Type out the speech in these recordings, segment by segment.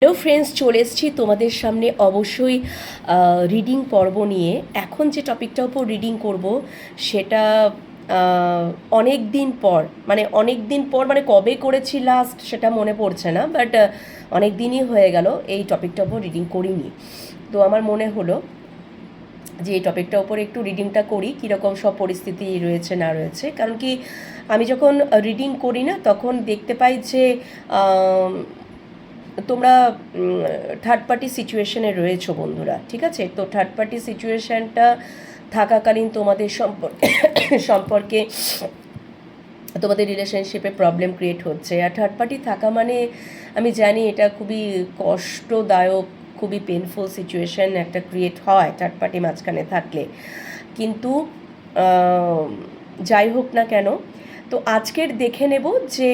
Hello friends, চলে এসেছি তোমাদের সামনে অবশ্যই রিডিং পর্ব নিয়ে। এখন যে টপিকটার উপর রিডিং করব সেটা অনেক দিন পর মানে কবে করেছি লাস্ট সেটা মনে পড়ছে না, বাট অনেক দিনই হয়ে গেল এই টপিকটার উপর রিডিং করিনি। তো আমার মনে হলো যে এই টপিকটার উপর একটু রিডিংটা করি, কীরকম সব পরিস্থিতি রয়েছে না রয়েছে। কারণ কি, আমি যখন রিডিং করি না তখন দেখতে পাই যে তোমরা থার্ড পার্টি সিচুয়েশনে রয়েছো বন্ধুরা, ঠিক আছে? তো থার্ড পার্টি সিচুয়েশানটা থাকাকালীন তোমাদের সম্পর্কে তোমাদের রিলেশনশিপে প্রবলেম ক্রিয়েট হচ্ছে। আর থার্ড পার্টি থাকা মানে আমি জানি এটা খুবই কষ্টদায়ক, খুবই পেনফুল সিচুয়েশান একটা ক্রিয়েট হয় থার্ড পার্টি মাঝখানে থাকলে। কিন্তু যাই হোক না কেন, তো আজকের দেখে নেব যে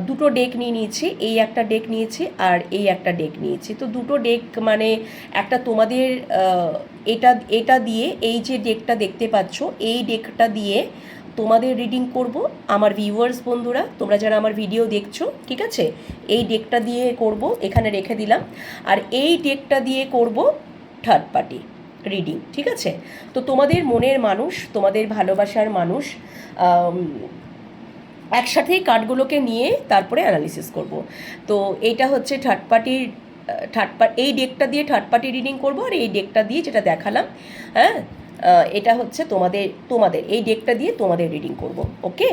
দুটো ডেক নিয়ে নিয়েছি, এই একটা ডেক নিয়েছি আর এই একটা ডেক নিয়েছি। তো দুটো ডেক মানে একটা তোমাদের এটা এটা দিয়ে, এই যে ডেকটা দেখতে পাচ্ছ এই ডেকটা দিয়ে তোমাদের রিডিং করব। আমার ভিউয়ার্স বন্ধুরা, তোমরা যারা আমার ভিডিও দেখছো, ঠিক আছে, এই ডেকটা দিয়ে করব, এখানে রেখে দিলাম। আর এই ডেকটা দিয়ে করব থার্ড পার্টি রিডিং, ঠিক আছে? তো তোমাদের মনের মানুষ, তোমাদের ভালোবাসার মানুষ, একসাথেই কার্ডগুলোকে নিয়ে তারপরে অ্যানালিসিস করব। তো এইটা হচ্ছে এই ডেকটা দিয়ে থার্ড পার্টি রিডিং করব, আর এই ডেকটা দিয়ে যেটা দেখালাম, হ্যাঁ, এটা হচ্ছে তোমাদের এই ডেকটা দিয়ে তোমাদের রিডিং করব। ওকে,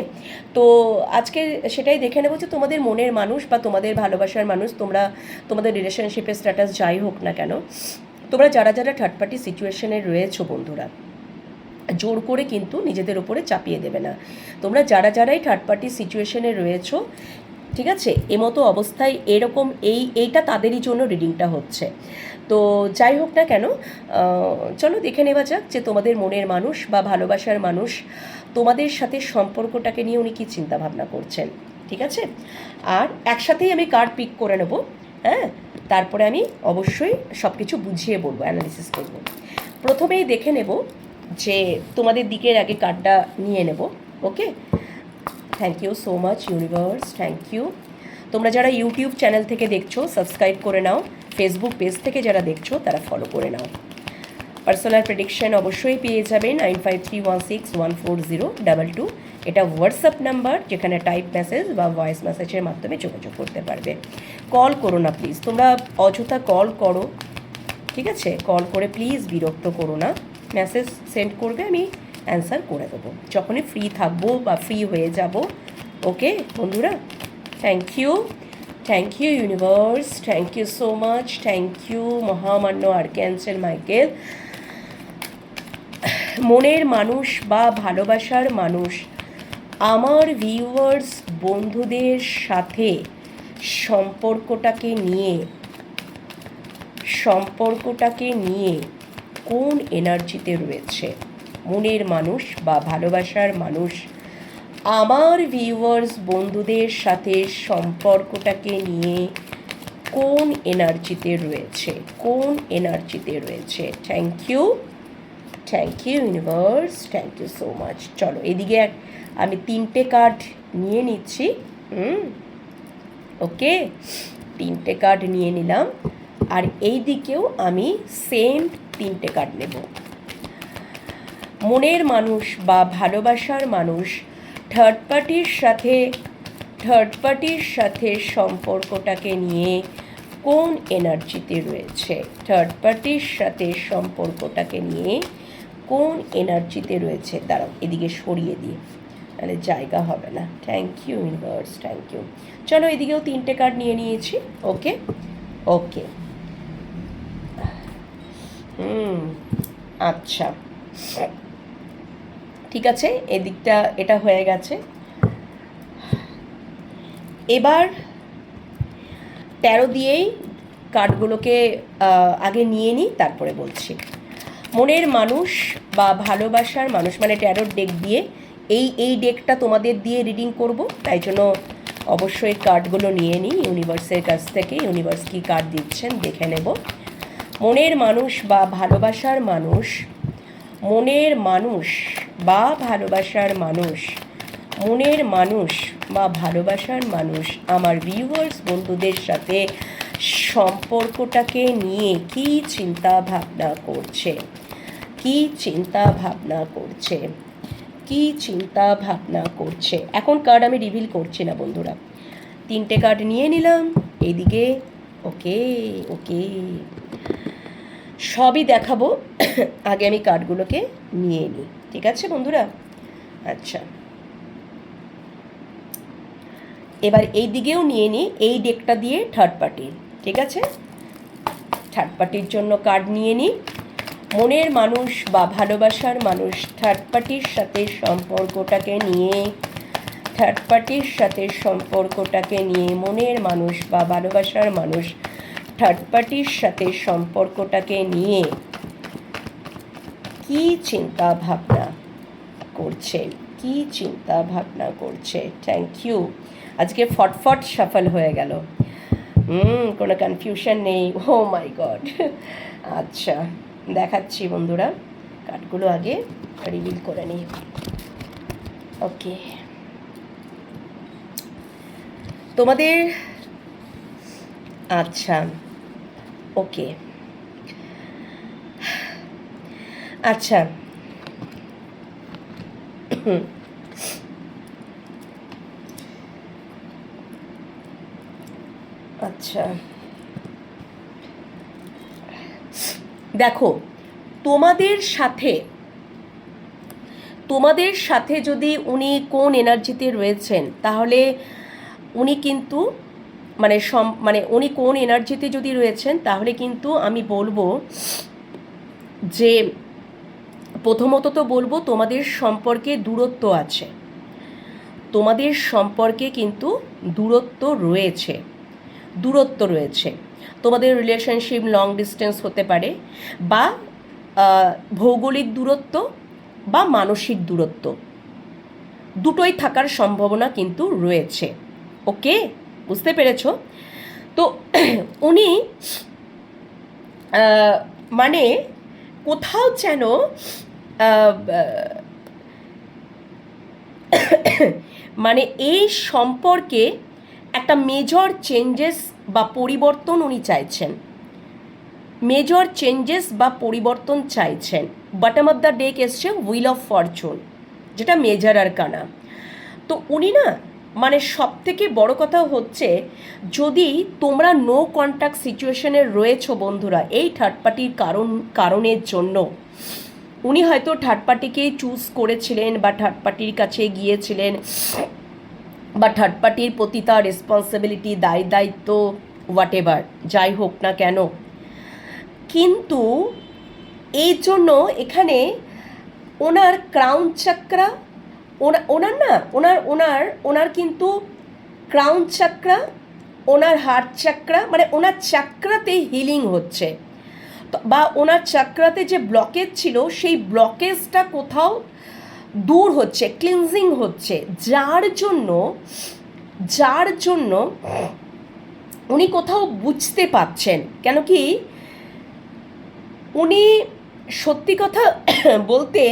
তো আজকে সেটাই দেখে নেবো যে তোমাদের মনের মানুষ বা তোমাদের ভালোবাসার মানুষ, তোমাদের রিলেশনশিপের স্ট্যাটাস যাই হোক না কেন, তোমরা যারা যারা থার্ড পার্টি সিচুয়েশনে রয়েছো বন্ধুরা, জোর করে কিন্তু নিজেদের ওপরে চাপিয়ে দেবে না। তোমরা যারা যারাই থার্ড পার্টি সিচুয়েশনে রয়েছো, ঠিক আছে, এমতো অবস্থায় এরকম এইটা তাদেরই জন্য রিডিংটা হচ্ছে। তো যাই হোক না কেন, চলো দেখে নেওয়া যাক যে তোমাদের মনের মানুষ বা ভালোবাসার মানুষ তোমাদের সাথে সম্পর্কটাকে নিয়ে উনি কী চিন্তাভাবনা করছেন, ঠিক আছে? আর একসাথেই আমি কার্ড পিক করে নেব, হ্যাঁ, তারপরে আমি অবশ্যই সব কিছু বুঝিয়ে বলবো, অ্যানালিসিস করব। প্রথমেই দেখে নেব যে তোমাদের দিকের আগে কার্ডটা নিয়ে নেব। Okay, thank you so much universe, thank you. তোমরা যারা ইউটিউব চ্যানেল থেকে দেখছো সাবস্ক্রাইব করে নাও, ফেসবুক পেজ থেকে যারা দেখছো তারা ফলো করে নাও। পার্সোনাল প্রেডিকশন অবশ্যই পেয়ে যাবে 9531614022। এটা হোয়াটসঅ্যাপ নাম্বার, যেখানে টাইপ মেসেজ বা ভয়েস মেসেজের মাধ্যমে যোগাযোগ করতে পারবে। কল করো না প্লিজ, তোমরা অযথা কল করো, ঠিক আছে? কল করে প্লিজ বিরক্ত করো না, মেসেজ সেন্ড করবে, আমি অ্যান্সার করে দেবো যখনই ফ্রি থাকবো বা ফ্রি হয়ে যাব। ওকে বন্ধুরা, thank you universe, thank you so much, thank you মহামান্য আর্কঅ্যাঞ্জেল মাইকেল। মনের মানুষ বা ভালোবাসার মানুষ আমার ভিউয়ার্স বন্ধুদের সাথে সম্পর্কটাকে নিয়ে কোন এনার্জিতে রয়েছে? মনের মানুষ বা ভালোবাসার মানুষ আমার ভিউয়ার্স বন্ধুদের সাথে সম্পর্কটাকে নিয়ে কোন এনার্জিতে রয়েছে? Thank you universe, thank you so much. চলো এদিকে আমি 3টে কার্ড নিয়ে নিচ্ছি। ওকে, 3টে কার্ড নিয়ে নিলাম, আর এই দিকেও আমি সেম 3টে কার্ড নেব। মনের মানুষ বা ভালোবাসার মানুষ থার্ড পার্টির সাথে সম্পর্কটাকে নিয়ে কোন এনার্জিতে রয়েছে? দাঁড়াও এদিকে সরিয়ে দিই, তাহলে জায়গা হবে না। Thank you universe, thank you. চলো এদিকেও 3টে কার্ড নিয়ে নিয়েছি। ওকে, আচ্ছা, ঠিক আছে, এদিকটা এটা হয়ে গেছে। এবার 13 দিয়েই কার্ডগুলোকে আগে নিয়ে নিই, তারপরে বলছি। মনের মানুষ বা ভালোবাসার মানুষ মানে ট্যারোট ডেক দিয়ে এই ডেকটা তোমাদের দিয়ে রিডিং করব, তাই জন্য অবশ্যই কার্ডগুলো নিয়ে নিই ইউনিভার্সের কাছ থেকে। ইউনিভার্স কী কার্ড দিচ্ছেন দেখে নেব। মনের মানুষ বা ভালোবাসার মানুষ আমার ভিউয়ার্স বন্ধুদের সাথে সম্পর্কটাকে নিয়ে কি চিন্তা ভাবনা করছে, কি চিন্তা ভাবনা করছে, কি চিন্তা ভাবনা করছে। এখন কার্ড আমি রিভিল করছি না বন্ধুরা, 3টে কার্ড নিয়ে নিলাম এইদিকে। ওকে ওকে, সবই দেখাবো, আগে আমি কার্ডগুলোকে নিয়ে নিই, ঠিক আছে বন্ধুরা? আচ্ছা, এবার এই দিকেও নিয়ে নিই, এই ডেকটা দিয়ে থার্ড পার্টি, ঠিক আছে? থার্ড পার্টির জন্য কার্ড নিয়ে নিই। মনের মানুষ বা ভালোবাসার মানুষ থার্ড পার্টির সাথে সম্পর্কটাকে নিয়ে, থার্ড পার্টির সাথে সম্পর্কটাকে নিয়ে, মনের মানুষ বা ভালোবাসার মানুষ থার্ড পার্টির সাথে সম্পর্কটাকে নিয়ে কি চিন্তা ভাবনা করছে, কি চিন্তা ভাবনা করছে। থ্যাংক ইউ, আজকে ফটফট সফল হয়ে গেল, কোনো কনফিউশন নেই। ও মাই গড। আচ্ছা, দেখাচ্ছি বন্ধুরা, কার্ডগুলো আগে রিভিল করে নিই। ওকে, তোমাদের আচ্ছা ওকে আচ্ছা আচ্ছা, দেখো তোমাদের সাথে যদি উনি কোন এনার্জিতে রয়েছেন, তাহলে উনি কিন্তু মানে উনি কোন এনার্জিতে যদি রয়েছেন, তাহলে কিন্তু আমি বলবো যে প্রথমত তো বলবো তোমাদের সম্পর্কে দূরত্ব আছে, তোমাদের সম্পর্কে কিন্তু দূরত্ব রয়েছে, তোমাদের রিলেশনশিপ লং ডিস্টেন্স হতে পারে, বা ভৌগোলিক দূরত্ব বা মানসিক দূরত্ব, দুটোই থাকার সম্ভাবনা কিন্তু রয়েছে। ওকে, বুঝতে পেরেছো? তো উনি মানে কোথাও যেন মানে এই সম্পর্কে একটা মেজর চেঞ্জেস বা পরিবর্তন উনি চাইছেন, মেজর চেঞ্জেস বা পরিবর্তন চাইছেন। বটম অফ দ্য ডেক এসছে হুইল অফ ফরচুন, যেটা মেজর আরকানা। তো উনি না মানে সব থেকে বড় কথা হচ্ছে, যদি তোমরা নো কন্ট্যাক্ট সিচুয়েশনে রয়েছো বন্ধুরা, এই থার্ড পার্টির কারণের জন্য উনি হয়তো থার্ড পার্টিকেই চুজ করেছিলেন, বা থার্ড পার্টির কাছে গিয়েছিলেন, বা থার্ড পার্টির প্রতি তার রেসপন্সিবিলিটি, দায়িত্ব, হোয়াট এভার যাই হোক না কেন, কিন্তু এই জন্য এখানে ওনার ক্রাউন চাকরা, ওনার কিন্তু ক্রাউন চাকরা, ওনার হার্ট চাকরা, মানে ওনার চাকরাতে হিলিং হচ্ছে, বা ওনার চাকরাতে যে ব্লকেজ ছিল সেই ব্লকেজটা কোথাও দূর হচ্ছে, ক্লিনজিং হচ্ছে, যার জন্য উনি কোথাও বুঝতে পারছেন। কেন কি উনি সত্যি কথা বলতে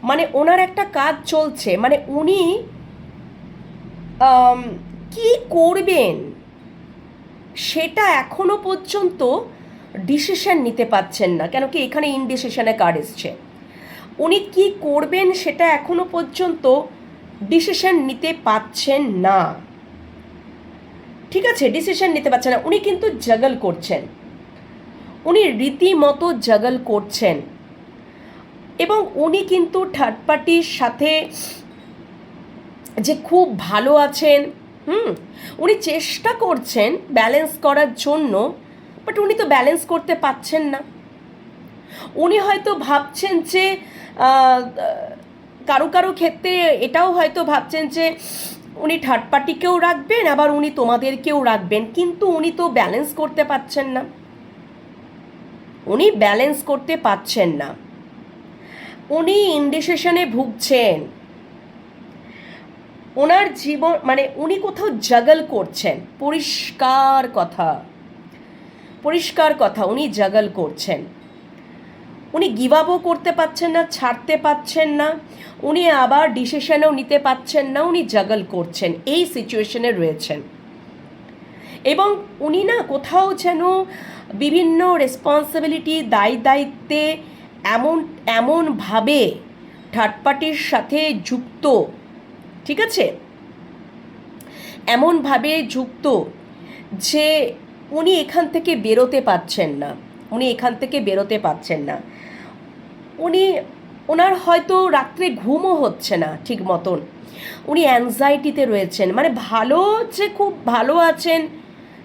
মানে ওনার একটা কাজ চলছে, মানে উনি কি করবেন সেটা এখনো পর্যন্ত ডিসিশন নিতে পারছেন না। কেন কি এখানে ইনডিসিশনে কার্ড এসছে, উনি কি করবেন সেটা এখনো পর্যন্ত ডিসিশন নিতে পারছেন না, ঠিক আছে? ডিসিশন নিতে পারছেন না। উনি কিন্তু জাগল করছেন, উনি রীতিমতো জাগল করছেন, এবং উনি কিন্তু থার্ড পার্টির সাথে যে খুব ভালো আছেন, উনি চেষ্টা করছেন ব্যালেন্স করার জন্য, বাট উনি তো ব্যালেন্স করতে পারছেন না। উনি হয়তো ভাবছেন যে কারো ক্ষেত্রে এটাও হয়তো ভাবছেন যে উনি থার্ড পার্টিকেও রাখবেন, আবার উনি তোমাদেরকেও রাখবেন, কিন্তু উনি তো ব্যালেন্স করতে পারছেন না, উনি ব্যালেন্স করতে পারছেন না, উনি ইনডিসিশনে ভুগছেন। ওনার জীবন মানে উনি কোথাও জাগল করছেন, পরিষ্কার কথা উনি জাগল করছেন। উনি গিভ আপও করতে পারছেন না, ছাড়তে পারছেন না, উনি আবার ডিসিশনও নিতে পারছেন না, উনি জাগল করছেন, এই সিচুয়েশনে রয়েছেন। এবং উনি না কোথাও যেন বিভিন্ন রেসপন্সিবিলিটি দায়িত্বে এমনভাবে থার্ড পার্টির সাথে যুক্ত, ঠিক আছে, এমনভাবে যুক্ত যে উনি এখান থেকে বেরোতে পারছেন না, ওনার হয়তো রাত্রে ঘুমও হচ্ছে না ঠিক মতন, উনি অ্যাংজাইটিতে রয়েছেন। মানে ভালো যে খুব ভালো আছেন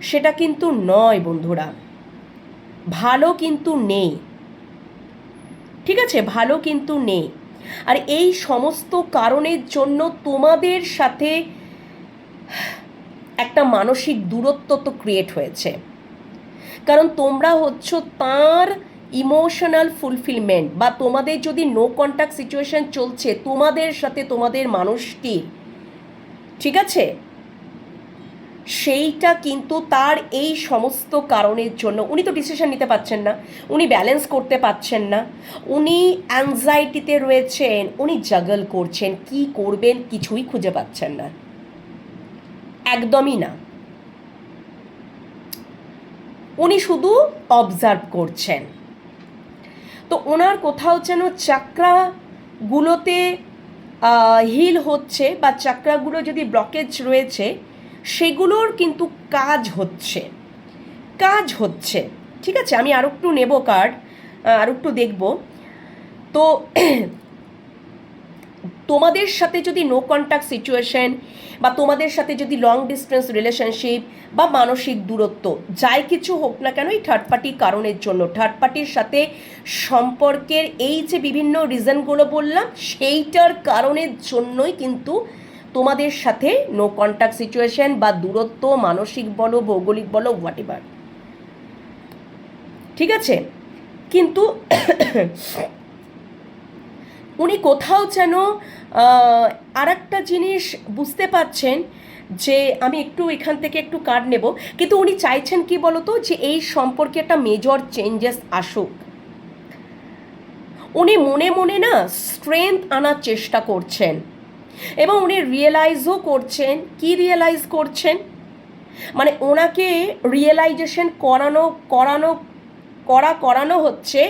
সেটা কিন্তু নয় বন্ধুরা, ভালো কিন্তু নেই, ঠিক আছে, ভালো কিন্তু নেই। আর এই সমস্ত কারণের জন্য তোমাদের সাথে একটা মানসিক দূরত্ব তো ক্রিয়েট হয়েছে, কারণ তোমরা হচ্ছ তার ইমোশনাল ফুলফিলমেন্ট, বা তোমাদের যদি নো কন্ট্যাক্ট সিচুয়েশন চলছে তোমাদের সাথে তোমাদের মানুষটি, ঠিক আছে, সেইটা কিন্তু তার এই সমস্ত কারণের জন্য উনি তো ডিসিশন নিতে পারছেন না, উনি ব্যালেন্স করতে পারছেন না, উনি অ্যাংজাইটিতে রয়েছেন, উনি জাগল করছেন, কি করবেন কিছুই খুঁজে পাচ্ছেন না, একদমই না। উনি শুধু অবজার্ভ করছেন। তো ওনার কোথাও যেন চাকরাগুলোতে হিল হচ্ছে, বা চাকরাগুলো যদি ব্লকেজ রয়েছে সেগুলোর কিন্তু কাজ হচ্ছে, ঠিক আছে। আমি আরও একটু নেব কার্ড, আরও একটু দেখব। তো তোমাদের সাথে যদি নো কন্ট্যাক্ট সিচুয়েশন, বা তোমাদের সাথে যদি লং ডিস্টেন্স রিলেশনশিপ বা মানসিক দূরত্ব যাই কিছু হোক না কেন, এই থার্ড পার্টির কারণের জন্য, থার্ড পার্টির সাথে সম্পর্কের এই যে বিভিন্ন রিজনগুলো বললাম সেইটার কারণের জন্যই কিন্তু তোমাদের সাথে নো কন্ট্যাক্ট সিচুয়েশন বা দূরত্ব, মানসিক বলো, ভৌগোলিক বলো, হোয়াট এভার, ঠিক আছে। কিন্তু উনি কোথাও যেন আর একটা জিনিস বুঝতে পারছেন যে আমি একটু এখান থেকে একটু কার্ড নেব, কিন্তু উনি চাইছেন কি বলতো, যে এই সম্পর্কে একটা মেজর চেঞ্জেস আসুক। উনি মনে মনে না স্ট্রেংথ আনার চেষ্টা করছেন, এবং উনি রিয়েলাইজও করছেন। কি রিয়েলাইজ করছেন, মানে ওনাকে রিয়েলাইজেশন করানো হচ্ছে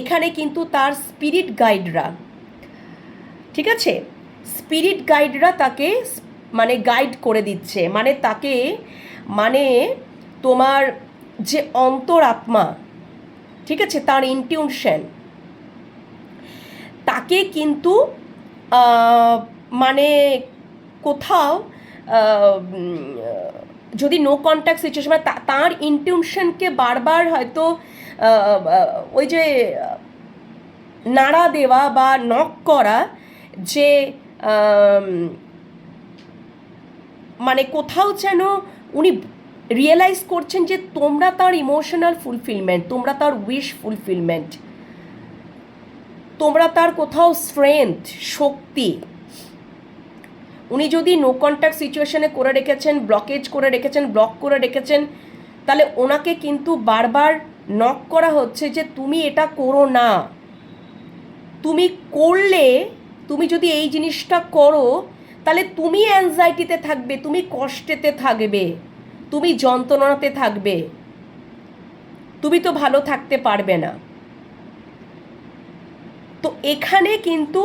এখানে কিন্তু তার স্পিরিট গাইডরা, ঠিক আছে, স্পিরিট গাইডরা তাকে মানে গাইড করে দিচ্ছে, মানে তাকে, মানে তোমার যে অন্তরাত্মা, ঠিক আছে, তার ইনটিউশন, তাকে কিন্তু মানে কোথাও যদি নো কন্ট্যাক্ট সিচুয়েশন, তার ইনটিউশনকে বারবার হয়তো ওই যে নাড়া দেওয়া বা নক করা, যে মানে কোথাও যেন উনি রিয়েলাইজ করছেন যে তোমরা তার ইমোশনাল ফুলফিলমেন্ট, তোমরা তার উইশ ফুলফিলমেন্ট, তোমরা তার কোথাও স্ট্রেংথ, শক্তি। উনি যদি নো কন্ট্যাক্ট সিচুয়েশনে করে রেখেছেন, ব্লকেজ করে রেখেছেন, ব্লক করে রেখেছেন, তাহলে ওনাকে কিন্তু বারবার নক করা হচ্ছে যে তুমি এটা করো না, তুমি করলে, তুমি যদি এই জিনিসটা করো তাহলে তুমি অ্যাংজাইটিতে থাকবে, তুমি কষ্টেতে থাকবে, তুমি যন্ত্রণাতে থাকবে, তুমি তো ভালো থাকতে পারবে না। তো এখানে কিন্তু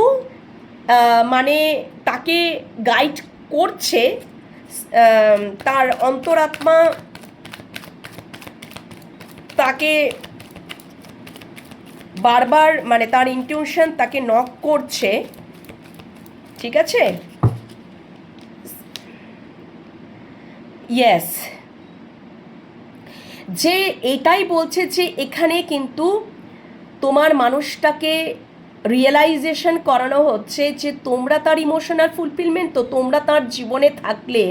মানে তাকে গাইড করছে তার অন্তরাত্মা, তাকে বারবার, মানে তার ইনটিউশন তাকে নক করছে, ঠিক আছে। ইয়েস, যে এটাই বলছে যে এখানে কিন্তু তোমার মানুষটাকে রিয়েলাইজেশন করানো হচ্ছে যে তোমরা তার ইমোশনাল ফুলফিলমেন্ট, তো তোমরা তার জীবনে থাকলে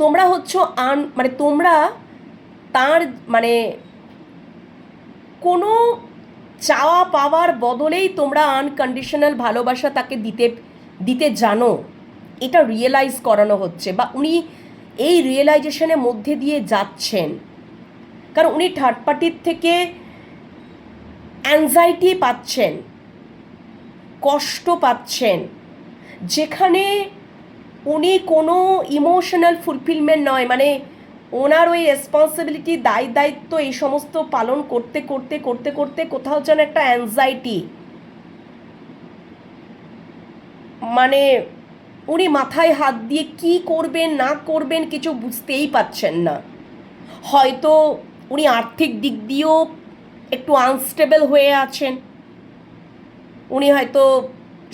তোমরা হচ্ছ মানে তোমরা তার মানে কোনো চাওয়া পাওয়ার বদলেই তোমরা আনকন্ডিশনাল ভালোবাসা তাকে দিতে জানো, এটা রিয়েলাইজ করানো হচ্ছে, বা উনি এই রিয়েলাইজেশনের মধ্যে দিয়ে যাচ্ছেন। কারণ উনি থার্ড পার্টির থেকে অ্যাংজাইটি পাচ্ছেন, কষ্ট পাচ্ছেন, যেখানে উনি কোনো ইমোশনাল ফুলফিলমেন্ট নয়, মানে ওনার ওই রেসপন্সিবিলিটি, দায়িত্ব এই সমস্ত পালন করতে করতে করতে করতে কোথাও যেন একটা অ্যাংজাইটি, মানে উনি মাথায় হাত দিয়ে কি করবেন না করবেন কিছু বুঝতেই পাচ্ছেন না। হয়তো উনি আর্থিক দিক দিয়েও একটু আনস্টেবল হয়ে আছেন, উনি হয়তো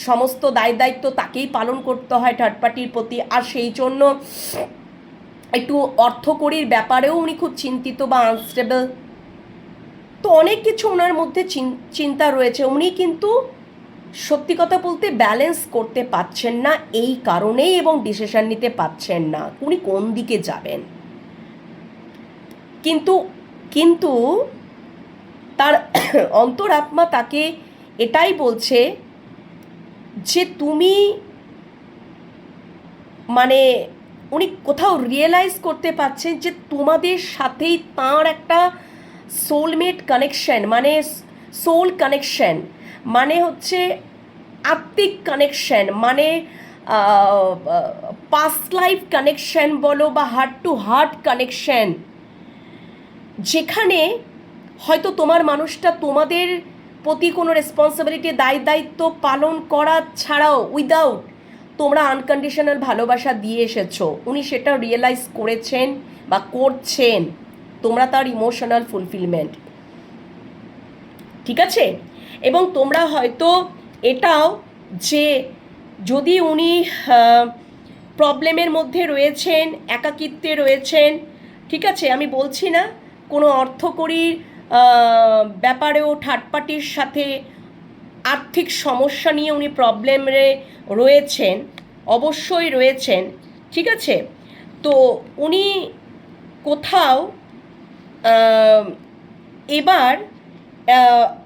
সমস্ত দায়িত্ব তাকেই পালন করতে হয় থার্ড পার্টির প্রতি, আর সেই জন্য একটু অর্থকড়ির ব্যাপারেও উনি খুব চিন্তিত বা আনস্টেবল। তো অনেক কিছু ওনার মধ্যে চিন্তা রয়েছে, উনি কিন্তু সত্যি কথা বলতে ব্যালেন্স করতে পারছেন না এই কারণেই, এবং ডিসিশন নিতে পারছেন না উনি কোন দিকে যাবেন। কিন্তু কিন্তু তার অন্তরাত্মা তাকে এটাই বলছে যে তুমি, মানে উনি কোথাও রিয়েলাইজ করতে পারছেন যে তোমাদের সাথেই তাঁর একটা সোলমেট কানেকশন, মানে সোল কানেকশন, মানে হচ্ছে আত্মিক কানেকশন, মানে পাস্ট লাইফ কানেকশন বলো বা হার্ট টু হার্ট কানেকশন, যেখানে হয়তো তোমার মানুষটা তোমাদের প্রতি কোনো রেসপন্সিবিলিটি দায়িত্ব পালন করা ছাড়াও উইদাউট তোমরা আনকন্ডিশনাল ভালোবাসা দিয়ে এসেছো, উনি সেটা রিয়েলাইজ করেছেন বা করছেন, তোমরা তার ইমোশনাল ফুলফিলমেন্ট, ঠিক আছে। এবং তোমরা হয়তো এটাও যে যদি উনি প্রবলেমের মধ্যে রয়েছেন, একাকিত্বে রয়েছেন, ঠিক আছে, আমি বলছি না কোনো অর্থকড়ির ব্যাপারেও থার্ড পার্টির সাথে আর্থিক সমস্যা নিয়ে উনি প্রবলেমে রয়েছেন, অবশ্যই রয়েছেন, ঠিক আছে। তো উনি কোথাও এবার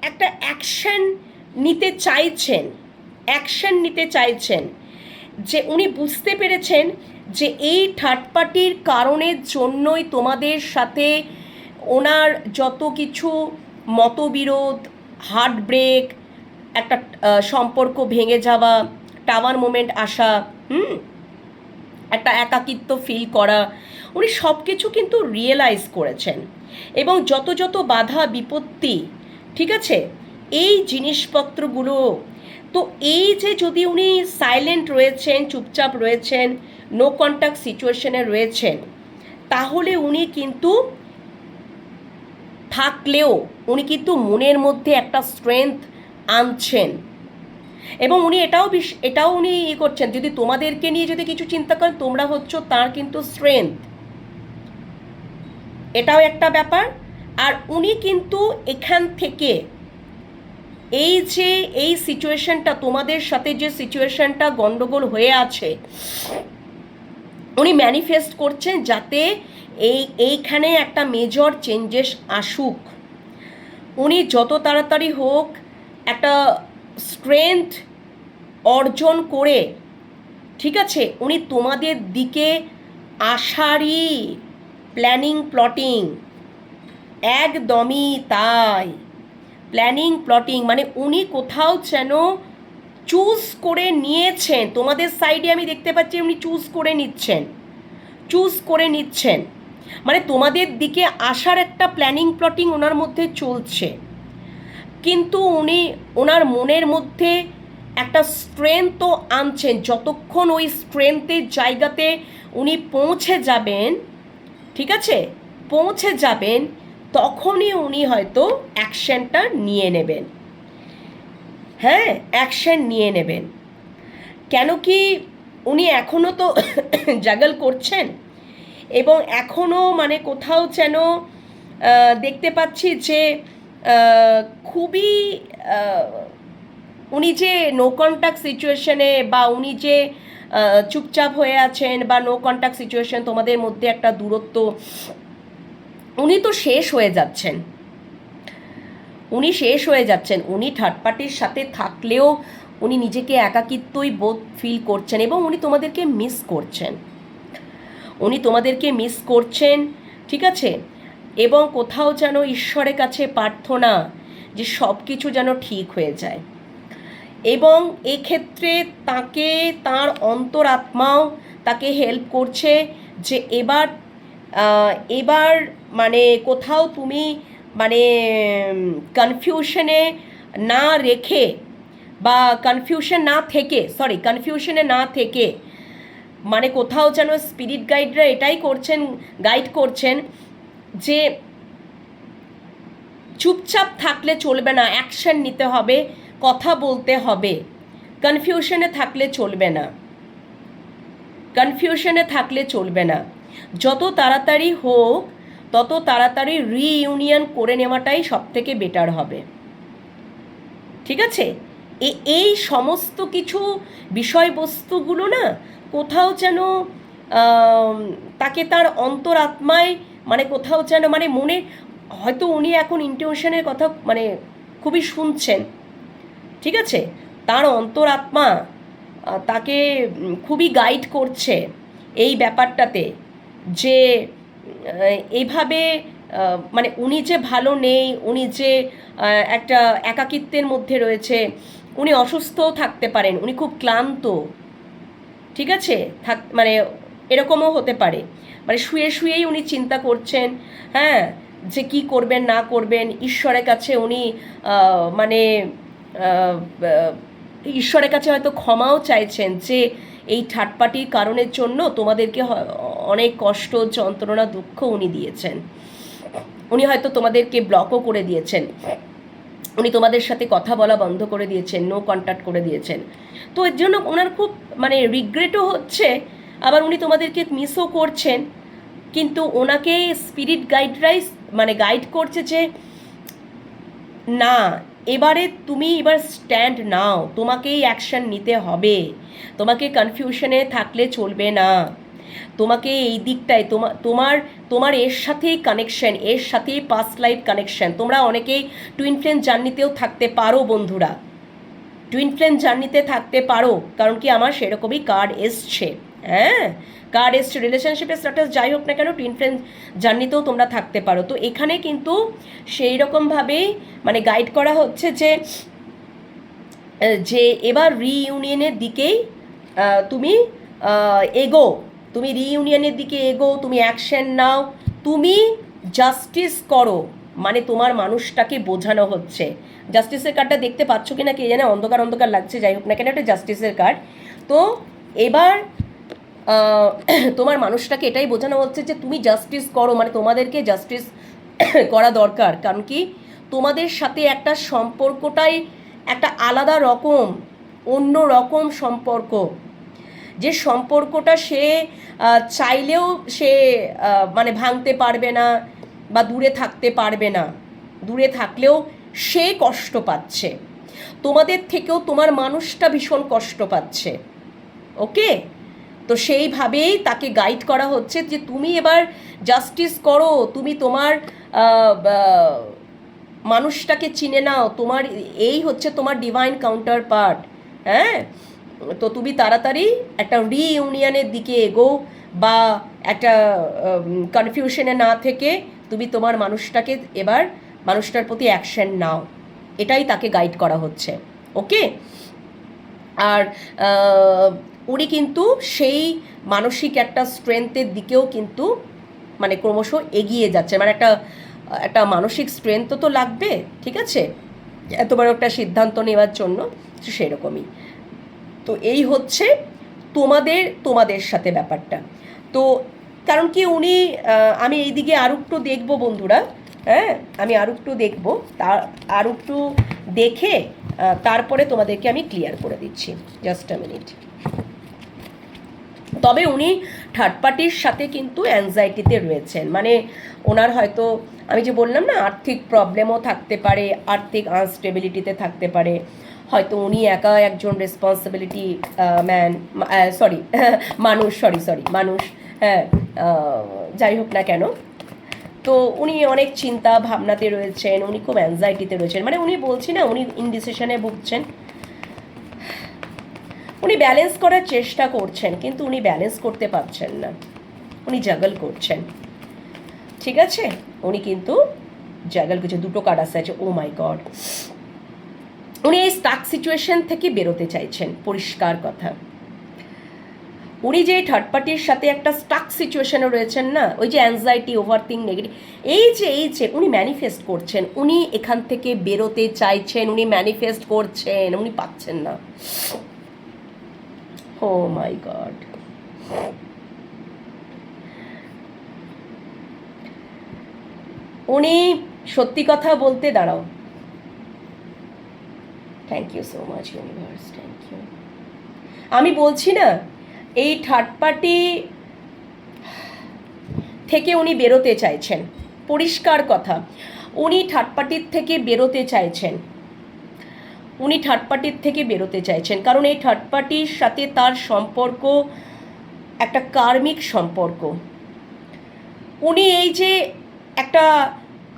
একটা অ্যাকশন নিতে চাইছেন, যে উনি বুঝতে পেরেছেন যে এই থার্ড পার্টির কারণের জন্যই তোমাদের সাথে ওনার যত কিছু মতবিরোধ, হার্ট ব্রেক, একটা সম্পর্ক ভেঙে যাওয়া, টাওয়ার মোমেন্ট আসা, একটা একাকিত্ব ফিল করা, উনি সব কিছু কিন্তু রিয়েলাইজ করেছেন। এবং যত বাধা বিপত্তি, ঠিক আছে, এই জিনিসপত্রগুলো, তো এই যে যদি উনি সাইলেন্ট রয়েছেন, চুপচাপ রয়েছেন, নো কন্ট্যাক্ট সিচুয়েশনে রয়েছেন, তাহলে উনি কিন্তু থাকলেও উনি কিন্তু মনের মধ্যে একটা স্ট্রেংথ আনছেন। এবং উনি এটাও উনি করছেন, যদি তোমাদেরকে নিয়ে যদি কিছু চিন্তা করেন, তোমরা হচ্ছ তার কিন্তু স্ট্রেংথ, এটাও একটা ব্যাপার। আর উনি কিন্তু এখান থেকে এই সিচুয়েশনটা, তোমাদের সাথে যে সিচুয়েশনটা গন্ডগোল হয়ে আছে, উনি ম্যানিফেস্ট করছেন যাতে এইখানে একটা মেজর চেঞ্জেস আসুক, উনি যত তাড়াতাড়ি হোক একটা স্ট্রেংথ অর্জন করে, ঠিক আছে, উনি তোমাদের দিকে আসারই প্ল্যাটিং, একদমই তাই, প্ল্যাটিং, মানে উনি কোথাও যেন চুজ করে নিয়েছেন, তোমাদের সাইডে আমি দেখতে পাচ্ছি উনি চুজ করে নিচ্ছেন, মানে তোমাদের দিকে আসার একটা প্ল্যাটিং ওনার মধ্যে চলছে। কিন্তু উনি ওনার মনের মধ্যে একটা স্ট্রেংথও আনছেন, যতক্ষণ ওই স্ট্রেংথের জায়গাতে উনি পৌঁছে যাবেন, ঠিক আছে, তখনই উনি হয়তো অ্যাকশনটা নিয়ে নেবেন, অ্যাকশন নিয়ে নেবেন। কেন কি উনি এখনও তো জাগল করছেন, এবং এখনও মানে কোথাও যেন দেখতে পাচ্ছি যে খুবই উনি যে নো কন্ট্যাক্ট সিচুয়েশনে, বা উনি যে চুপচাপ হয়ে আছেন, বা নো কন্ট্যাক্ট সিচুয়েশন, তোমাদের মধ্যে একটা দূরত্ব, উনি তো শেষ হয়ে যাচ্ছেন, উনি থার্ড পার্টির সাথে থাকলেও উনি নিজেকে একাকিত্বই বোধ ফিল করছেন, এবং উনি তোমাদেরকে মিস করছেন, ঠিক আছে। এবং কোথাও যেন ঈশ্বরের কাছে প্রার্থনা যে সব কিছু যেন ঠিক হয়ে যায়, এবং এক্ষেত্রে তাকে তার অন্তরাত্মাও তাকে হেল্প করছে যে এবার মানে কোথাও তুমি মানে কনফিউশনে না রেখে বা কনফিউশনে না থেকে মানে কোথাও যেন স্পিরিট গাইডরা এটাই গাইড করছেন যে চুপচাপ থাকলে চলবে না, অ্যাকশন নিতে হবে, কথা বলতে হবে, কনফিউশনে থাকলে চলবে না। যত তাড়াতাড়ি হোক তত তাড়াতাড়ি রিইউনিয়ন করে নেওয়াটাই সবথেকে বেটার হবে, ঠিক আছে? এই সমস্ত কিছু বিষয়বস্তুগুলো না কোথাও যেন তাকে তার অন্তরাত্মায় মানে কোথাও যেন মানে মনে হয়তো উনি এখন ইনটিউশনের কথা মানে খুবই শুনছেন, ঠিক আছে? তার অন্তরাত্মা তাকে খুবই গাইড করছে এই ব্যাপারটাতে যে এইভাবে মানে উনি যে ভালো নেই, উনি যে একটা একাকিত্বের মধ্যে রয়েছে, উনি অসুস্থও থাকতে পারেন, উনি খুব ক্লান্ত, ঠিক আছে? মানে এরকমও হতে পারে, মানে শুয়েই উনি চিন্তা করছেন, হ্যাঁ, যে কি করবেন না করবেন। ঈশ্বরের কাছে উনি মানে ঈশ্বরের কাছে হয়তো ক্ষমাও চাইছেন যে এই থার্ড পার্টির কারণের জন্য তোমাদেরকে অনেক কষ্ট, যন্ত্রণা, দুঃখ উনি দিয়েছেন। উনি হয়তো তোমাদেরকে ব্লকও করে দিয়েছেন, উনি তোমাদের সাথে কথা বলা বন্ধ করে দিয়েছেন, নো কন্ট্যাক্ট করে দিয়েছেন। তো এর জন্য ওনার খুব মানে রিগ্রেটও হচ্ছে, আবার উনি তোমাদেরকে মিসও করছেন। কিন্তু ওনাকে স্পিরিট গাইডরাই মানে গাইড করছে যে না, তুমি এবার স্ট্যান্ড নাও, তোমাকেই অ্যাকশন নিতে হবে, তোমাকে কনফিউশনে থাকলে চলবে না, তোমাকে এই দিকটায় তোমার এর সাথেই কানেকশন, এর সাথেই পাস্ট লাইফ কানেকশন। তোমরা অনেকেই টুইন ফ্লেম জার্নিতেও থাকতে পারো বন্ধুরা, টুইন ফ্লেম জার্নিতে থাকতে পারো, কারণ কি আমার সেরকমই কার্ড এসছে, হ্যাঁ, কার্ড এসছে। রিলেশনশিপের স্ট্যাটাস যাই হোক না কেন, টুইন ফ্লেম জার্নিতেও তোমরা থাকতে পারো। তো এখানে কিন্তু সেই রকমভাবেই মানে গাইড করা হচ্ছে যে এবার রিইউনিয়নের দিকেই তুমি রিইউনিয়নের দিকে এগো, তুমি অ্যাকশন নাও, তুমি জাস্টিস করো, মানে তোমার মানুষটাকে বোঝানো হচ্ছে। জাস্টিসের কার্ডটা দেখতে পাচ্ছ কি না কে জানে, অন্ধকার অন্ধকার লাগছে, যাই হোক না কেন, এটা জাস্টিসের কার্ড। তো এবার তোমার মানুষটাকে এটাই বোঝানো হচ্ছে যে তুমি জাস্টিস করো, মানে তোমাদেরকে জাস্টিস করা দরকার। কারণ কি তোমাদের সাথে একটা সম্পর্কটাই একটা আলাদা রকম, অন্য রকম সম্পর্ক, যে সম্পর্কটা সে চাইলেও সে মানে ভাঙতে পারবে না বা দূরে থাকতে পারবে না, দূরে থাকলেও সে কষ্ট পাচ্ছে, তোমাদের থেকেও তোমার মানুষটা ভীষণ কষ্ট পাচ্ছে, ওকে? তো সেইভাবেই তাকে গাইড করা হচ্ছে যে তুমি এবার জাস্টিস করো, তুমি তোমার মানুষটাকে চিনে নাও, এই হচ্ছে তোমার ডিভাইন কাউন্টার পার্ট, হ্যাঁ? তো তুমি তাড়াতাড়ি একটা রিইউনিয়নের দিকে এগো, বা একটা কনফিউশনে না থেকে তুমি তোমার মানুষটার প্রতি অ্যাকশন নাও, এটাই তাকে গাইড করা হচ্ছে, ওকে? আর উনি কিন্তু সেই মানসিক একটা স্ট্রেংথের দিকেও কিন্তু মানে ক্রমশ এগিয়ে যাচ্ছে, মানে একটা মানসিক স্ট্রেংথ তো লাগবে, ঠিক আছে, এত বড় একটা সিদ্ধান্ত নেওয়ার জন্য, সেরকমই। তো এই হচ্ছে তোমাদের সাথে ব্যাপারটা। তো কারণ কি উনি আমি এইদিকে আরও একটু দেখবো বন্ধুরা, হ্যাঁ, আমি আরও একটু দেখবো, আরও একটু দেখে তারপরে তোমাদেরকে আমি ক্লিয়ার করে দিচ্ছি, জাস্ট আ মিনিট। তবে উনি থার্ড পার্টির সাথে কিন্তু অ্যাংজাইটিতে রয়েছেন, মানে ওনার হয়তো আমি যে বললাম না আর্থিক প্রবলেমও থাকতে পারে, আর্থিক আনস্টেবিলিটিতে থাকতে পারে, হয়তো উনি একা একজন রেসপন্সিবিলিটি মানুষ, হ্যাঁ, যাই হোক না কেন, তো উনি অনেক চিন্তা ভাবনাতে রয়েছেন, উনি খুব অ্যাংজাইটিতে রয়েছেন, মানে উনি বলছি না উনি ইনডিসিশনে ভুগছেন, উনি ব্যালেন্স করার চেষ্টা করছেন কিন্তু উনি ব্যালেন্স করতে পারছেন না, উনি জাগল করছেন, ঠিক আছে? উনি কিন্তু জাগল করছে, দুটো কার্ড আছে, ও মাই গড, উনি এই স্টাক সিচুয়েশন থেকে বেরোতে চাইছেন, পরিষ্কার কথা। উনি যে থার্ড পার্টির সাথে একটা স্টাক সিচুয়েশনে রয়েছেন না, ওই যে অ্যাংজাইটি, ওভারথিঙ্ক, নেগেটিভ, এই যে উনি ম্যানিফেস্ট করছেন, উনি এখান থেকে বেরোতে চাইছেন, উনি ম্যানিফেস্ট করছেন, উনি পাচ্ছেন না। Oh my God. উনি সত্যি কথা বলতে, দাঁড়াও, thank you so much universe, thank you. আমি বলছি না, এই থার্ড পার্টি থেকে উনি বেরোতে চাইছেন, পরিষ্কার কথা, উনি থার্ড পার্টির থেকে বেরোতে চাইছেন, উনি থার্ড পার্টির থেকে বেরোতে চাইছেন, কারণ এই থার্ড পার্টির সাথে তার সম্পর্ক একটা কার্মিক সম্পর্ক। উনি এই যে একটা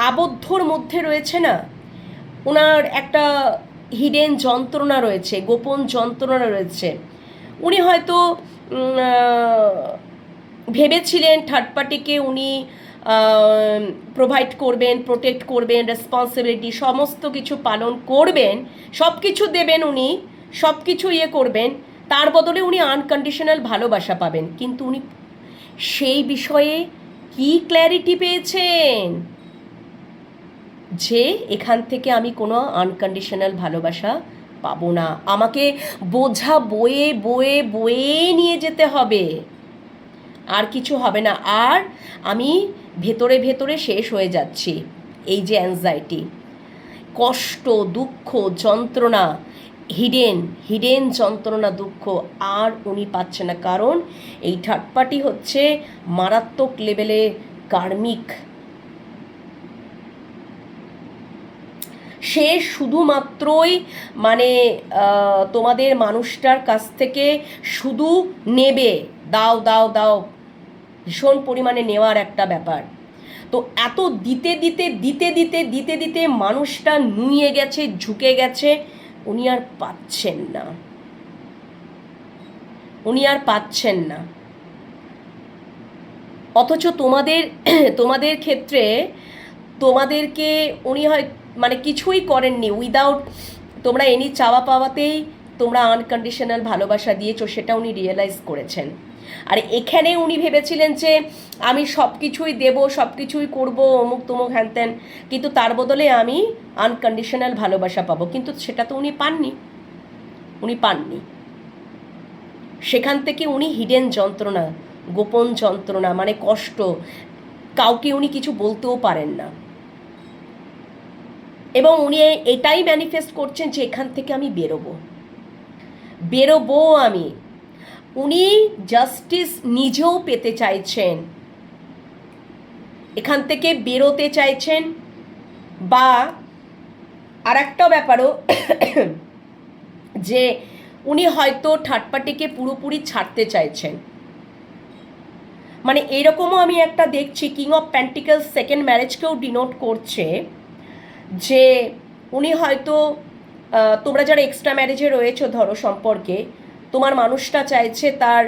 আবদ্ধর মধ্যে রয়েছে না, ওনার একটা হিডেন যন্ত্রণা রয়েছে, গোপন যন্ত্রণা রয়েছে। উনি হয়তো ভেবেছিলেন থার্ড পার্টিকে উনি প্রোভাইড করবেন, প্রোটেক্ট করবেন, রেসপন্সিবিলিটি সমস্ত কিছু পালন করবেন, সব কিছু দেবেন, উনি সব কিছু করবেন, তার বদলে উনি আনকন্ডিশনাল ভালোবাসা পাবেন। কিন্তু উনি সেই বিষয়ে কি ক্ল্যারিটি পেয়েছেন যে এখান থেকে আমি কোনো আনকন্ডিশনাল ভালোবাসা পাবো না, আমাকে বোঝা বয়ে বয়ে বয়ে নিয়ে যেতে হবে, আর কিছু হবে না, আর আমি ভেতরে ভেতরে শেষ হয়ে যাচ্ছি। এই যে অ্যাংজাইটি, কষ্ট, দুঃখ, যন্ত্রণা, হিডেন যন্ত্রণা, দুঃখ আর উনি পাচ্ছে না, কারণ এই থার্ড পার্টি হচ্ছে মারাত্মক লেভেলে কার্মিক। সে শুধুমাত্রই মানে তোমাদের মানুষটার কাছ থেকে শুধু নেবে, দাও দাও দাও, ভীষণ পরিমাণে নেওয়ার একটা ব্যাপার। তো এত দিতে দিতে দিতে দিতে দিতে দিতে মানুষটা নুয়ে গেছে, ঝুঁকে গেছে, উনি আর পাচ্ছেন না, উনি আর পাচ্ছেন না। অথচ তোমাদের ক্ষেত্রে তোমাদেরকে উনি হয় মানে কিছুই করেননি, উইদাউট তোমরা এনি চাওয়া পাওয়াতেই তোমরা আনকন্ডিশনাল ভালোবাসা দিয়েছো, সেটা উনি রিয়েলাইজ করেছেন। আর এখানে উনি ভেবেছিলেন যে আমি সব কিছুই দেবো, সব কিছুই করবো, অমুক তমুক হ্যান ত্যান, কিন্তু তার বদলে আমি আনকন্ডিশনাল ভালোবাসা পাবো, কিন্তু সেটা তো উনি পাননি। সেখান থেকে উনি হিডেন যন্ত্রণা, গোপন যন্ত্রণা, মানে কষ্ট, কাউকে উনি কিছু বলতেও পারেন না, এবং উনি এটাই ম্যানিফেস্ট করছেন যে এখান থেকে আমি বেরোবো আমি। উনি জাস্টিস নিজেও পেতে চাইছেন, এখান থেকে বেরোতে চাইছেন, বা আর একটা ব্যাপারও যে উনি হয়তো থার্ড পার্টিকে পুরোপুরি ছাড়তে চাইছেন। মানে এইরকমও আমি একটা দেখছি, কিং অফ পেন্টিকলস সেকেন্ড ম্যারেজকেও ডিনোট করছে, যে উনি হয়তো তোমরা যারা এক্সট্রা ম্যারেজে রয়েছো ধরো সম্পর্কে, তোমার মানুষটা চাইছে তার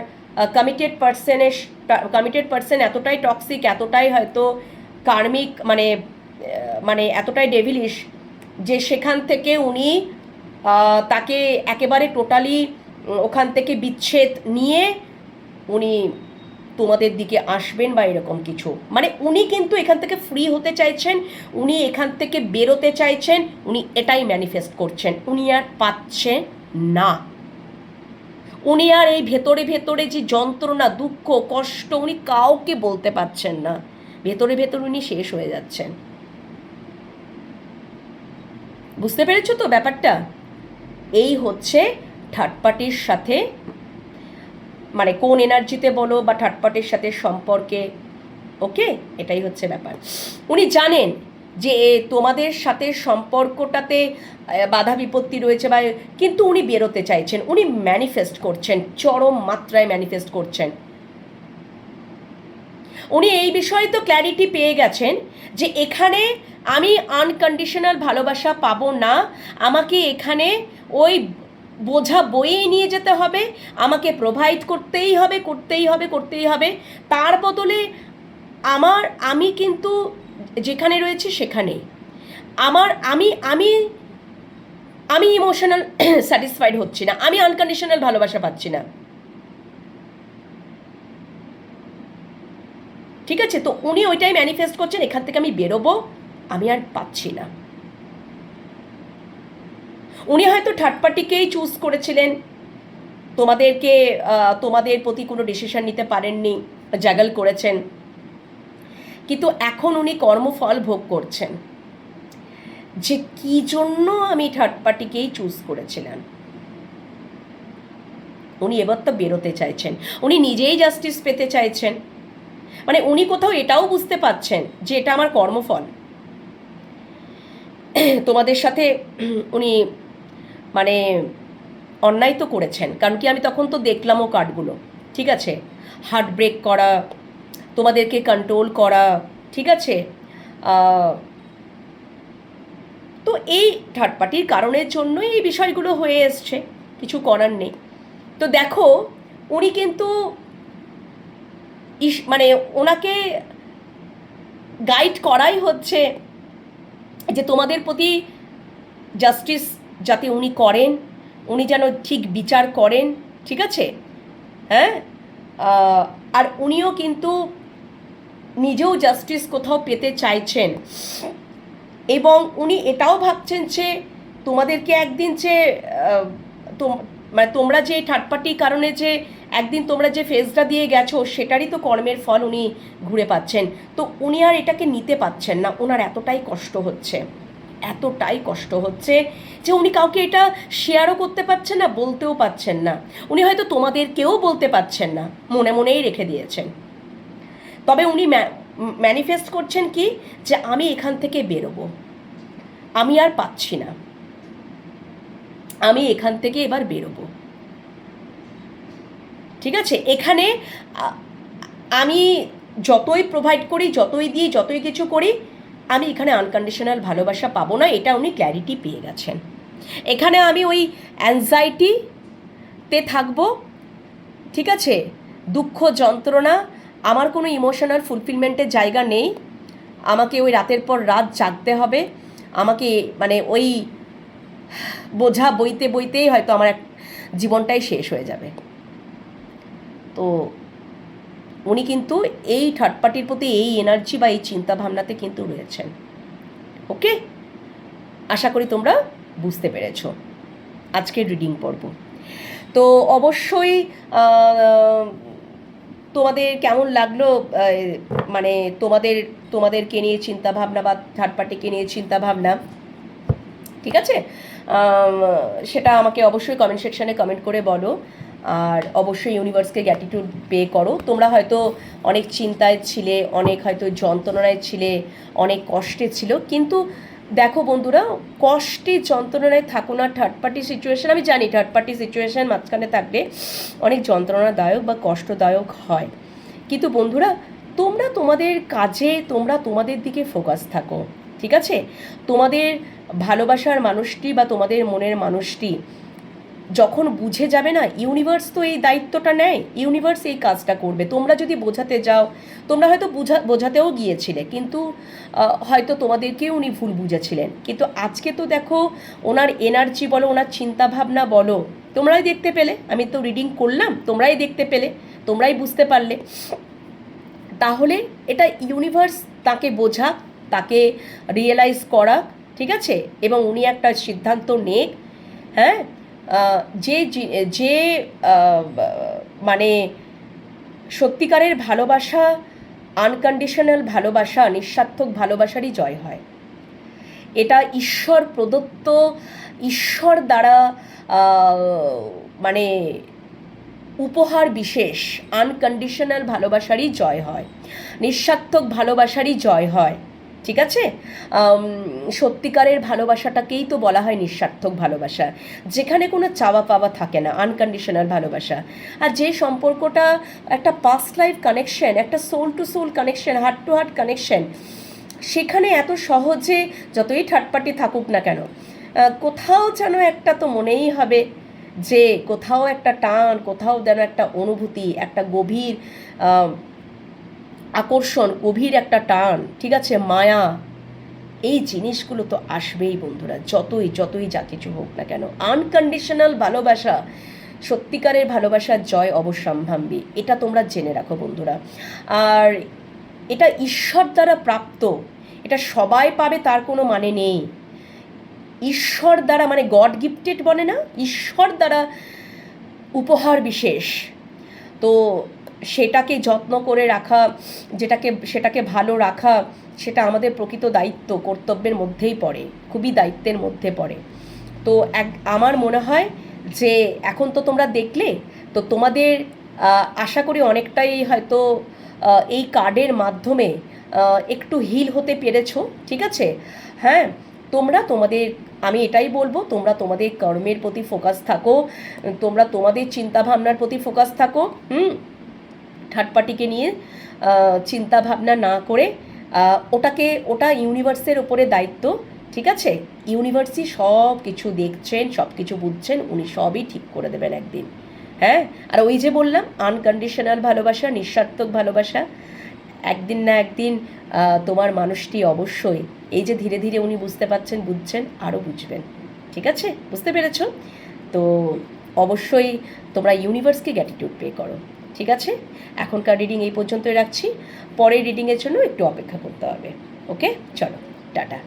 কমিটেড পার্সন এতটাই টক্সিক, এতটাই হয়তো কার্মিক, মানে এতটাই ডেভিলিশ, যে সেখান থেকে উনি তাকে একেবারে টোটালি ওখান থেকে বিচ্ছেদ নিয়ে উনি তোমাদের দিকে আসবেন বা এরকম কিছু। মানে উনি কিন্তু এখান থেকে ফ্রি হতে চাইছেন, উনি এখান থেকে বেরোতে চাইছেন, উনি এটাই ম্যানিফেস্ট করছেন। উনি আর পাচ্ছেন না, উনি আর এই ভেতরে ভেতরে যে যন্ত্রণা, দুঃখ, কষ্ট, উনি কাউকে বলতে পারছেন না, ভেতরে ভেতরে উনি শেষ হয়ে যাচ্ছেন। বুঝতে পেরেছো তো ব্যাপারটা? এই হচ্ছে থার্ড পার্টির সাথে, মানে কোন এনার্জিতে বলো বা থার্ড পার্টির সাথে সম্পর্কে, ওকে, এটাই হচ্ছে ব্যাপার। উনি জানেন যে তোমাদের সাথে সম্পর্কটাতে বাধা বিপত্তি রয়েছে, বা কিন্তু উনি বেরোতে চাইছেন, উনি ম্যানিফেস্ট করছেন, চরম মাত্রায় ম্যানিফেস্ট করছেন। উনি এই বিষয়ে তো ক্ল্যারিটি পেয়ে গেছেন যে এখানে আমি আনকন্ডিশনাল ভালোবাসা পাবো না, আমাকে এখানে ওই বোঝা বইয়ে নিয়ে যেতে হবে, আমাকে প্রোভাইড করতেই হবে, তার বদলে আমি কিন্তু যেখানে রয়েছি সেখানেই আমি ইমোশনাল স্যাটিসফাইড হচ্ছি না, আমি আনকন্ডিশনাল ভালোবাসা পাচ্ছি না। ঠিক আছে? তো উনি ওইটাই ম্যানিফেস্ট করছেন, এখান থেকে আমি বেরোবো, আমি আর পাচ্ছি না। উনি হয়তো থার্ড পার্টিকেই চুজ করেছিলেন, তোমাদেরকে তোমাদের প্রতি কোনো ডিসিশন নিতে পারেননি, জাগল করেছেন, কিন্তু এখন উনি কর্মফল ভোগ করছেন যে কি জন্য আমি থার্ড পার্টিকেই চুজ করেছিলাম। উনি এবার তো বেরোতে চাইছেন, উনি নিজেই জাস্টিস পেতে চাইছেন। মানে উনি কোথাও এটাও বুঝতে পারছেন যে এটা আমার কর্মফল। তোমাদের সাথে উনি মানে অন্যায় তো করেছেন, কারণ কি আমি তখন তো দেখলামও কার্ডগুলো, ঠিক আছে? হার্ট ব্রেক করা, তোমাদেরকে কন্ট্রোল করা, ঠিক আছে? তো এই থার্ড পার্টির কারণের জন্যই এই বিষয়গুলো হয়ে এসছে, কিছু করার নেই। তো দেখো উনি কিন্তু মানে ওনাকে গাইড করাই হচ্ছে যে তোমাদের প্রতি জাস্টিস যাতে উনি করেন, উনি যেন ঠিক বিচার করেন, ঠিক আছে? হ্যাঁ, আর উনিও কিন্তু নিজেও জাস্টিস কোথাও পেতে চাইছেন, এবং উনি এটাও ভাবছেন যে তোমাদেরকে একদিন যে মানে তোমরা যে থার্ড পার্টির কারণে যে একদিন তোমরা যে ফেজটা দিয়ে গেছো সেটারই তো কর্মের ফল উনি ঘুরে পাচ্ছেন। তো উনি আর এটাকে নিতে পাচ্ছেন না, ওনার এতটাই কষ্ট হচ্ছে, এতটাই কষ্ট হচ্ছে যে উনি কাউকে এটা শেয়ারও করতে পারছেন না, বলতেও পারছেন না। উনি হয়তো তোমাদেরকেও বলতে পারছেন না, মনে মনেই রেখে দিয়েছেন। তবে উনি ম্যানিফেস্ট করছেন কি, যে আমি এখান থেকে বেরোবো, আমি আর পাচ্ছি না, আমি এখান থেকে এবার বেরোবো, ঠিক আছে? এখানে আমি যতই প্রোভাইড করি, যতই দিই, যতই কিছু করি, আমি এখানে আনকন্ডিশনাল ভালোবাসা পাবো না, এটা উনি ক্ল্যারিটি পেয়ে গেছেন। এখানে আমি ওই অ্যাংজাইটিতে থাকবো, ঠিক আছে? দুঃখ যন্ত্রণা, আমার কোনো ইমোশনাল ফুলফিলমেন্টের জায়গা নেই। আমাকে ওই রাতের পর রাত জাগতে হবে, আমাকে মানে ওই বোঝা বইতে বইতেই হয়তো আমার জীবনটাই শেষ হয়ে যাবে। তো উনি কিন্তু এই থার্ড পার্টির প্রতি এই এনার্জি বা এই চিন্তাভাবনাতে কিন্তু রয়েছেন। ওকে, আশা করি তোমরা বুঝতে পেরেছো আজকের রিডিং পর্ব। তো অবশ্যই তোমাদের কেমন লাগলো, মানে তোমাদেরকে নিয়ে চিন্তাভাবনা বা থার্ড পার্টিকে নিয়ে চিন্তাভাবনা, ঠিক আছে? সেটা আমাকে অবশ্যই কমেন্ট সেকশানে কমেন্ট করে বলো। আর অবশ্যই ইউনিভার্সকে গ্র্যাটিটিউড পে করো। তোমরা হয়তো অনেক চিন্তায় ছিলে, অনেক হয়তো যন্ত্রণায় ছিলে, অনেক কষ্টে ছিল, কিন্তু দেখো বন্ধুরা, কষ্টে যন্ত্রণায় থাকো না। থার্ড পার্টি সিচুয়েশান, আমি জানি থার্ড পার্টি সিচুয়েশান মাঝখানে থাকলে অনেক যন্ত্রণাদায়ক বা কষ্টদায়ক হয়, কিন্তু বন্ধুরা তোমরা তোমাদের কাজে, তোমরা তোমাদের দিকে ফোকাস থাকো, ঠিক আছে? তোমাদের ভালোবাসার মানুষটি বা তোমাদের মনের মানুষটি যখন বুঝে যাবে না, ইউনিভার্স তো এই দায়িত্বটা নেয়, ইউনিভার্স এই কাজটা করবে। তোমরা যদি বোঝাতে যাও, তোমরা হয়তো বোঝাতেও গিয়েছিলে, কিন্তু হয়তো তোমাদেরকেও উনি ভুল বুঝেছিলেন, কিন্তু আজকে তো দেখো ওনার এনার্জি বলো, ওনার চিন্তাভাবনা বলো, তোমরাই দেখতে পেলে। আমি তো রিডিং করলাম, তোমরাই দেখতে পেলে, তোমরাই বুঝতে পারলে। তাহলে এটা ইউনিভার্স তাকে বোঝা, তাকে রিয়েলাইজ করা, ঠিক আছে? এবং উনি একটা সিদ্ধান্ত নেক। হ্যাঁ, যে যে মানে সত্যিকারের ভালোবাসা, আনকন্ডিশনাল ভালোবাসা, নিঃস্বার্থক ভালোবাসারই জয় হয়। এটা ঈশ্বর প্রদত্ত, ঈশ্বর দ্বারা মানে উপহার বিশেষ আনকন্ডিশনাল ভালোবাসারই জয় হয়, নিঃস্বার্থক ভালোবাসারই জয় হয়, ঠিক আছে? সত্যিকারের ভালোবাসাটাকেই তো বলা হয় নিঃস্বার্থক ভালোবাসা, যেখানে কোনো চাওয়া পাওয়া থাকে না, আনকন্ডিশনাল ভালোবাসা। আর যে সম্পর্কটা একটা পাস্ট লাইফ কানেকশন, একটা soul to soul connection, heart to heart connection, সেখানে এত সহজে যতই থার্ড পার্টি থাকুক না কেন, কোথাও যেন একটা তো মনেই হবে যে কোথাও একটা টান, কোথাও যেন একটা অনুভূতি, একটা গভীর আকর্ষণ, গভীর একটা টান, ঠিক আছে? মায়া, এই জিনিসগুলো তো আসবেই বন্ধুরা, যতই যতই যা কিছু হোক না কেন। আনকন্ডিশনাল ভালোবাসা, সত্যিকারের ভালোবাসার জয় অবশ্যম্ভাবী, এটা তোমরা জেনে রাখো বন্ধুরা। আর এটা ঈশ্বর দ্বারা প্রাপ্ত, এটা সবাই পাবে তার কোনো মানে নেই। ঈশ্বর দ্বারা, মানে গড গিফটেড বলে না, ঈশ্বর দ্বারা উপহার বিশেষ। তো সেটাকে যত্ন করে রাখা, সেটাকে ভালো রাখা, সেটা আমাদের প্রকৃত দায়িত্ব, কর্তব্যের মধ্যেই পড়ে, খুবই দায়িত্বের মধ্যে পড়ে। তো আমার মনে হয় যে এখন তো তোমরা দেখলে, তো তোমাদের আশা করি অনেকটাই হয়তো এই কার্ডের মাধ্যমে একটু হিল হতে পেরেছো, ঠিক আছে? হ্যাঁ, আমি এটাই বলবো, তোমরা তোমাদের কর্মের প্রতি ফোকাস থাকো, তোমরা তোমাদের চিন্তাভাবনার প্রতি ফোকাস থাকো। থার্ড পার্টিকে নিয়ে চিন্তা ভাবনা না করে, ওটা ইউনিভার্সের ওপরে দায়িত্ব, ঠিক আছে? ইউনিভার্সই সব কিছু দেখছেন, সব কিছু বুঝছেন, উনি সবই ঠিক করে দেবেন একদিন। হ্যাঁ, আর ওই যে বললাম আনকন্ডিশনাল ভালোবাসা, নিঃস্বার্থক ভালোবাসা, একদিন না একদিন তোমার মানুষটি অবশ্যই, এই যে ধীরে ধীরে উনি বুঝতে পারছেন, বুঝছেন, আরও বুঝবেন, ঠিক আছে? বুঝতে পেরেছো? তো অবশ্যই তোমরা ইউনিভার্সকে গ্র্যাটিটিউড পে করো, ঠিক আছে? এখনকার রিডিং এই পর্যন্তই রাখছি, পরের রিডিংয়ের জন্য একটু অপেক্ষা করতে হবে। ওকে, চলো, টাটা।